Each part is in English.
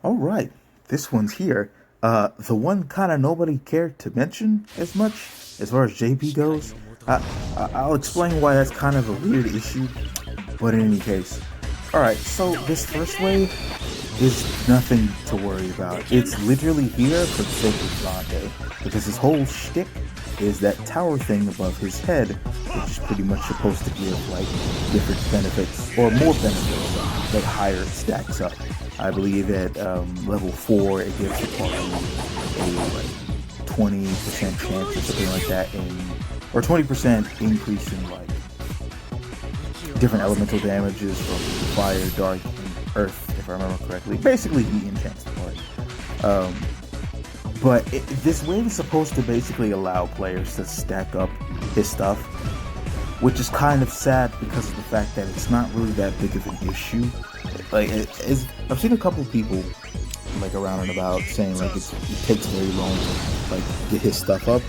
All right, this one's here. The one kind of nobody cared to mention as far as JP goes. I'll explain why that's kind of a weird issue, but in any case, all right. So this first wave is nothing to worry about. It's literally here for the sake of Zonde, because his whole shtick is that tower thing above his head, which is pretty much supposed to give like different benefits or more benefits the higher it stacks up. I believe at level 4 it gives the party a like 20% chance or something like that, or 20% increase in like different elemental damages from fire, dark, and earth, if I remember correctly. Basically, he enchants the party. But this wave is supposed to basically allow players to stack up his stuff, which is kind of sad because of the fact that it's not really that big of an issue. Like, I've seen a couple people like around and about saying like it takes very long to like get his stuff up.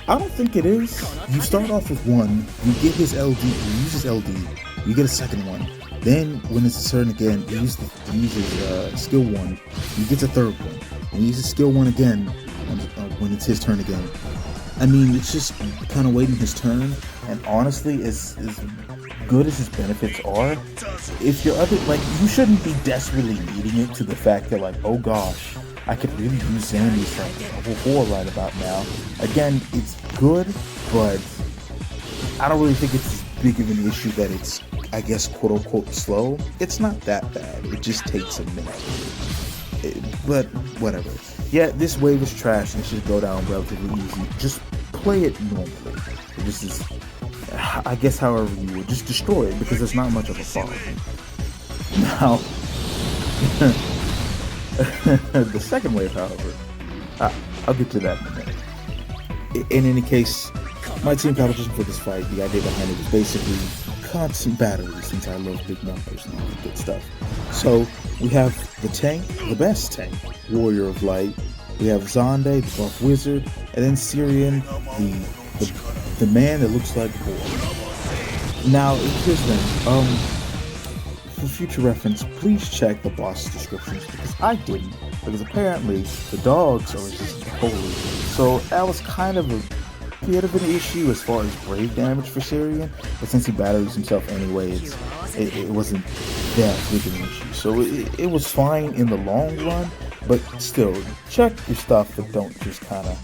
I don't think it is. You start off with one, you get his LD, you use his LD, you get a second one. Then when it's his turn again, you use his skill one, you get a third one. And you use his skill one again when it's his turn again. I mean, it's just kind of waiting his turn. And honestly, as good as his benefits are, if you're you shouldn't be desperately needing it to the fact that like, oh gosh, I could really use Zandy's like level 4 right about now. Again, it's good, but I don't really think it's as big of an issue that it's, I guess, quote unquote slow. It's not that bad. It just takes a minute. But whatever. Yeah, this wave is trash and it should go down relatively easy. Just play it normally. This is, I guess, however you would. Just destroy it because there's not much of a problem. Now, the second wave, however, I'll get to that in a minute. In any case, my team composition for this fight, the idea behind it was basically constant batteries, since I love big numbers and all that good stuff. So we have the tank, the best tank, Warrior of Light. We have Zonde, the buff wizard, and then Syrian, the man that looks like a boy. Now, here's the thing. For future reference, please check the boss descriptions because I didn't. Because apparently the dogs are resistant to holy, so that was kind of a bit of an issue as far as brave damage for Syrian. But since he batters himself anyway, it wasn't that big of an issue. So it was fine in the long run. But still, check your stuff, but don't just kind of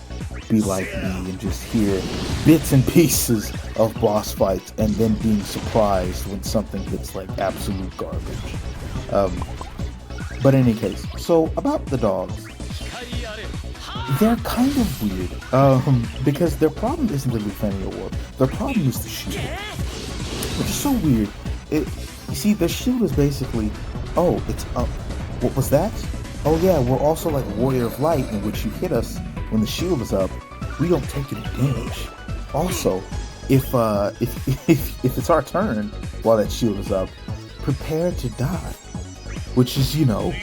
be like me and just hear bits and pieces of boss fights and then being surprised when something hits like absolute garbage. But in any case, so about the dogs, they're kind of weird because their problem isn't the LUFENIA orb. Their problem is the shield, which is so weird. You see, the shield is basically, oh, it's up. What was that? Oh yeah, we're also like Warrior of Light, in which you hit us when the shield is up, we don't take any damage. Also, if it's our turn while that shield is up, prepare to die, which is, you know,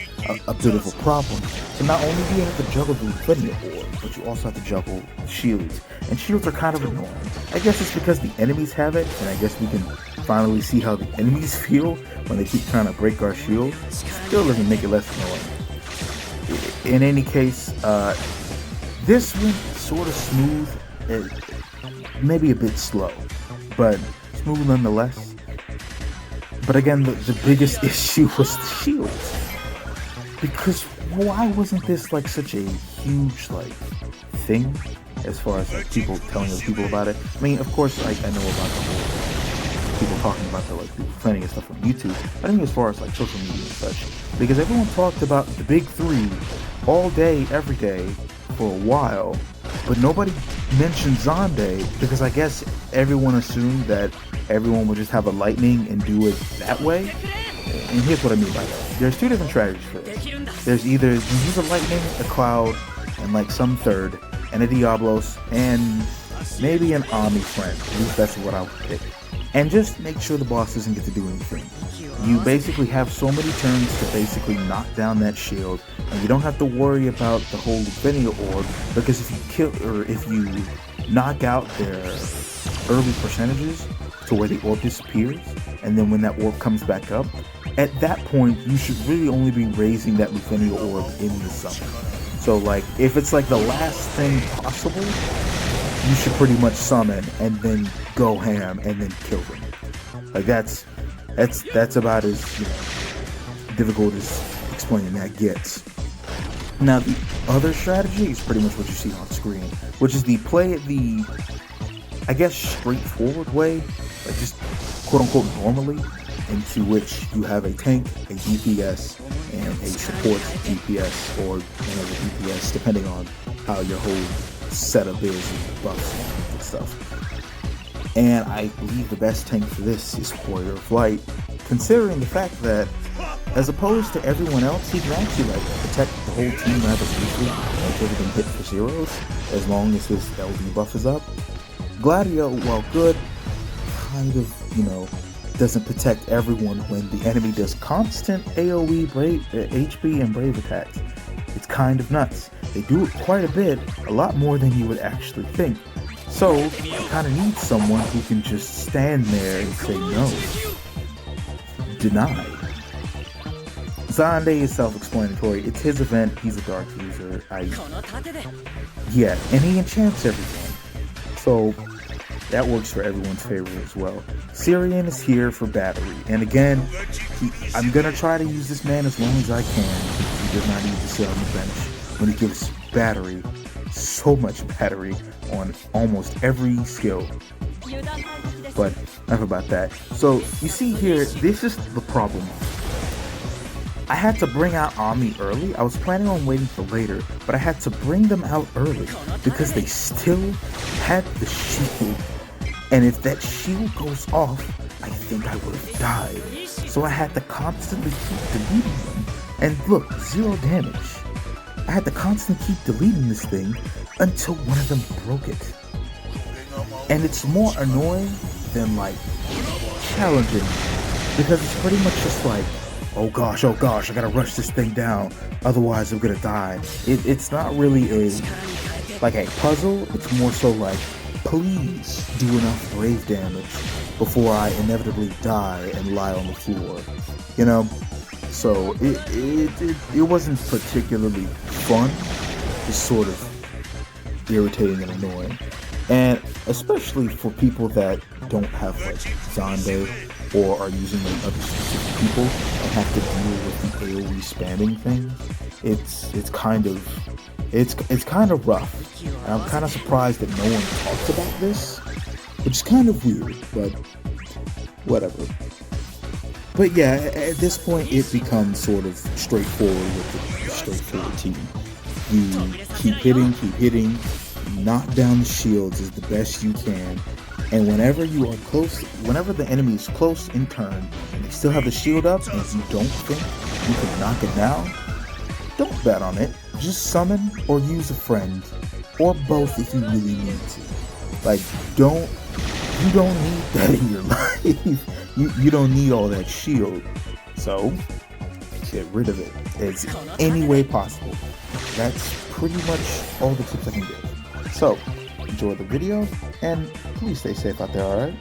a bit of a problem. So not only do you have to juggle the LUFENIA orb, but you also have to juggle shields, and shields are kind of annoying. I guess it's because the enemies have it, and I guess we can finally see how the enemies feel when they keep trying to break our shield. Still doesn't make it less annoying. In any case, this went sort of smooth, maybe a bit slow, but smooth nonetheless. But again, the biggest issue was the shields, because why wasn't this like such a huge like thing as far as like people telling other people about it? I mean, of course, I know about the whole people talking about the like planning and stuff on YouTube. I think as far as like social media and such, because everyone talked about the big three all day, every day for a while, but nobody mentioned Zonde because I guess everyone assumed that everyone would just have a lightning and do it that way. And here's what I mean by that. There's two different strategies for this. There's either you use a lightning, a cloud, and like some third, and a Diablos, and maybe an Ami friend. At least that's what I would pick. And just make sure the boss doesn't get to do anything. You basically have so many turns to basically knock down that shield, and you don't have to worry about the whole LUFENIA orb, because if you kill or if you knock out their early percentages, to where the orb disappears, and then when that orb comes back up, at that point you should really only be raising that LUFENIA orb in the summon. So like if it's like the last thing possible, you should pretty much summon and then go ham and then kill them. Like that's about as difficult as explaining that gets. Now the other strategy is pretty much what you see on screen, which is the play it the, I guess, straightforward way, like just quote unquote normally, into which you have a tank, a DPS, and a support DPS or another DPS, depending on how your whole setup is and buffs and stuff. And I believe the best tank for this is Warrior of Light, considering the fact that as opposed to everyone else, he can actually like protect the whole team rather easily, like everything hit for zeros, as long as his LD buff is up. Gladio, while good, kind of, doesn't protect everyone when the enemy does constant AoE, HP, and Brave attacks. It's kind of nuts. They do it quite a bit, a lot more than you would actually think. So, you kind of need someone who can just stand there and say no. Denied. Zonde is self-explanatory. It's his event. He's a dark user. Yeah, and he enchants everything. So, that works for everyone's favor as well. Syrian is here for battery. And again, I'm going to try to use this man as long as I can. He does not need to sit on the bench when he gives battery, so much battery, on almost every skill. But enough about that. So, you see here, this is the problem. I had to bring out Ami early. I was planning on waiting for later, but I had to bring them out early because they still had the shield. And if that shield goes off, I think I would have died. So I had to constantly keep deleting them. And look, 0 damage. I had to constantly keep deleting this thing until one of them broke it. And it's more annoying than like challenging, because it's pretty much just like, oh gosh, I gotta rush this thing down, otherwise I'm gonna die. It's not really a puzzle, it's more so like, please do enough brave damage before I inevitably die and lie on the floor. So it wasn't particularly fun, just sort of irritating and annoying. And especially for people that don't have like Zonde or are using like other specific people and have to deal with the AoE spamming thing, it's kind of rough. And I'm kind of surprised that no one talks about this, which is kind of weird, but whatever. But yeah, at this point it becomes sort of straightforward with the straightforward team. You keep hitting, knock down the shields as the best you can, and whenever the enemy is close in turn and they still have the shield up and you don't think you can knock it down, don't bet on it. Just summon or use a friend, or both if you really need to. Like, you don't need that in your life. You don't need all that shield. So, get rid of it as any way possible. That's pretty much all the tips I can give. So, enjoy the video, and please stay safe out there, alright?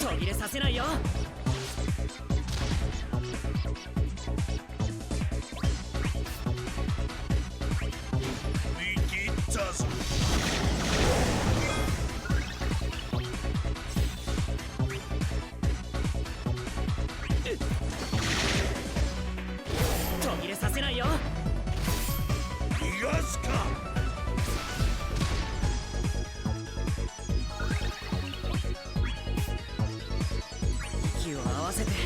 途切れさせないよ。見切ったぞ。途切れさせないよ。逃がすか。息を合わせて。こ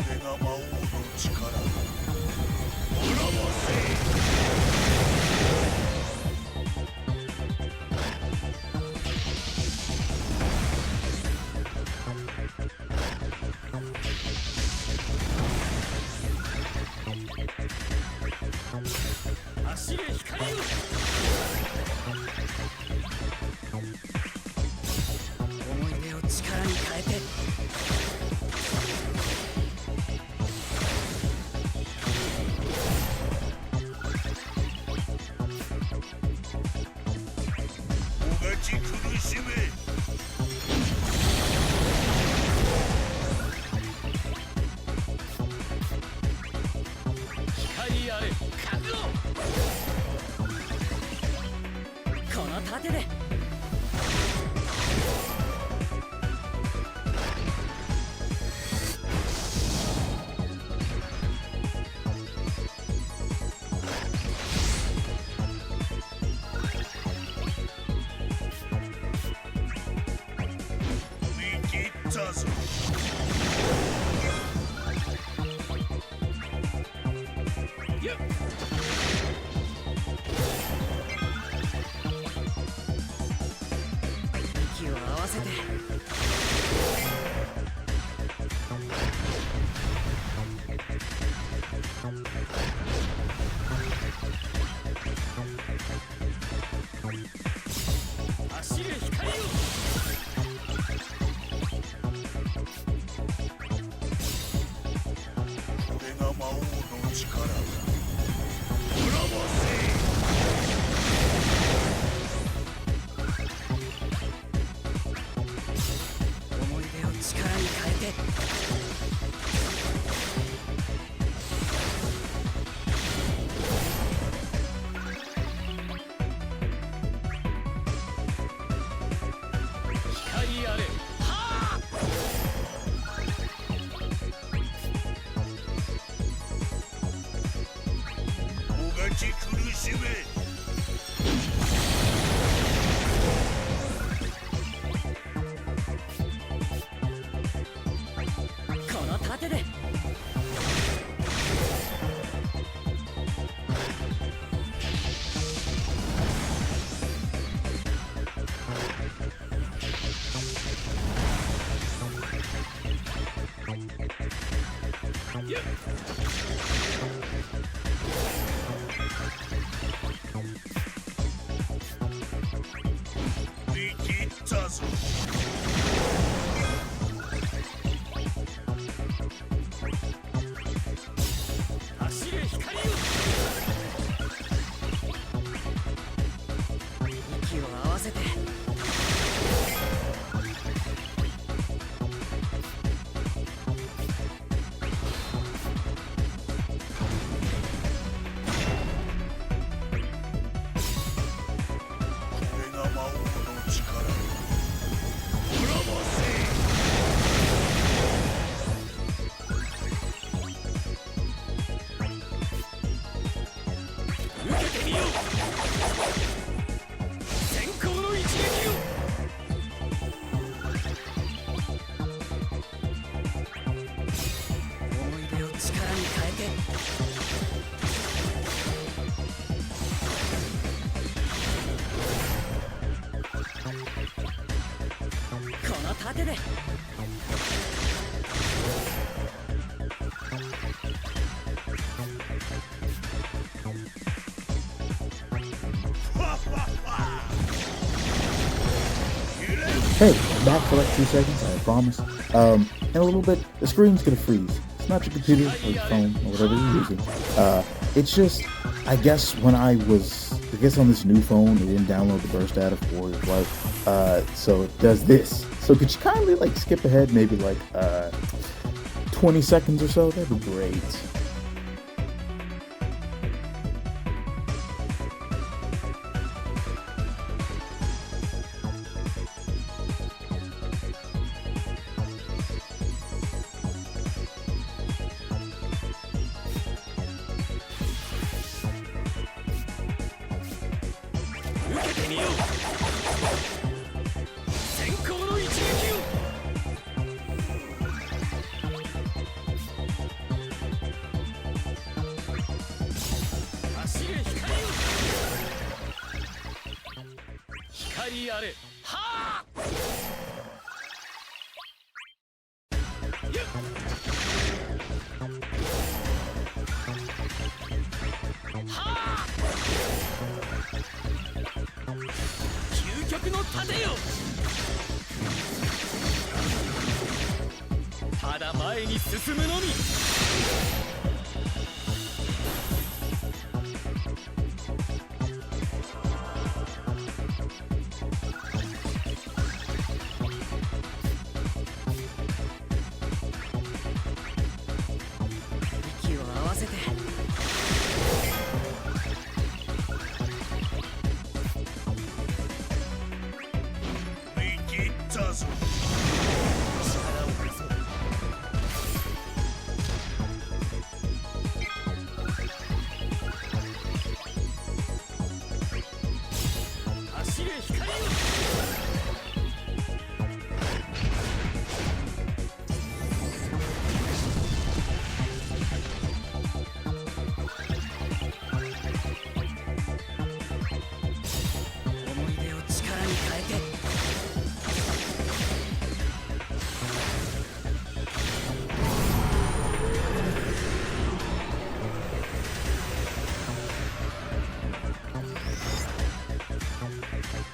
れが魔王の力。滅ぼせ。走れ光よ。思い出を力に変えて。もがき苦しめ。光あれ覚悟。この盾で。見切ったぞ。よっ。息を合わせて。走れ光よ。これが魔王の力だ。滅ぼせ。思い出を力に変えて。光あれ。はあ。もがき苦しめ。この盾で。よっ。見切ったぞ。走れ光よ。息を合わせて。これが魔王の力。滅ぼせ。受けてみよう。先行の一撃を。思い出を力に変えて。この盾で。Hey, I'm back for like 2 seconds, I promise. In a little bit, the screen's gonna freeze. It's not your computer or your phone or whatever you're using. It's just I guess when I guess on this new phone, it didn't download the burst data for Warriors Life. So it does this. So could you kindly like skip ahead maybe like 20 seconds or so? That'd be great.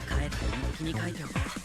帰って日記に書いておこう。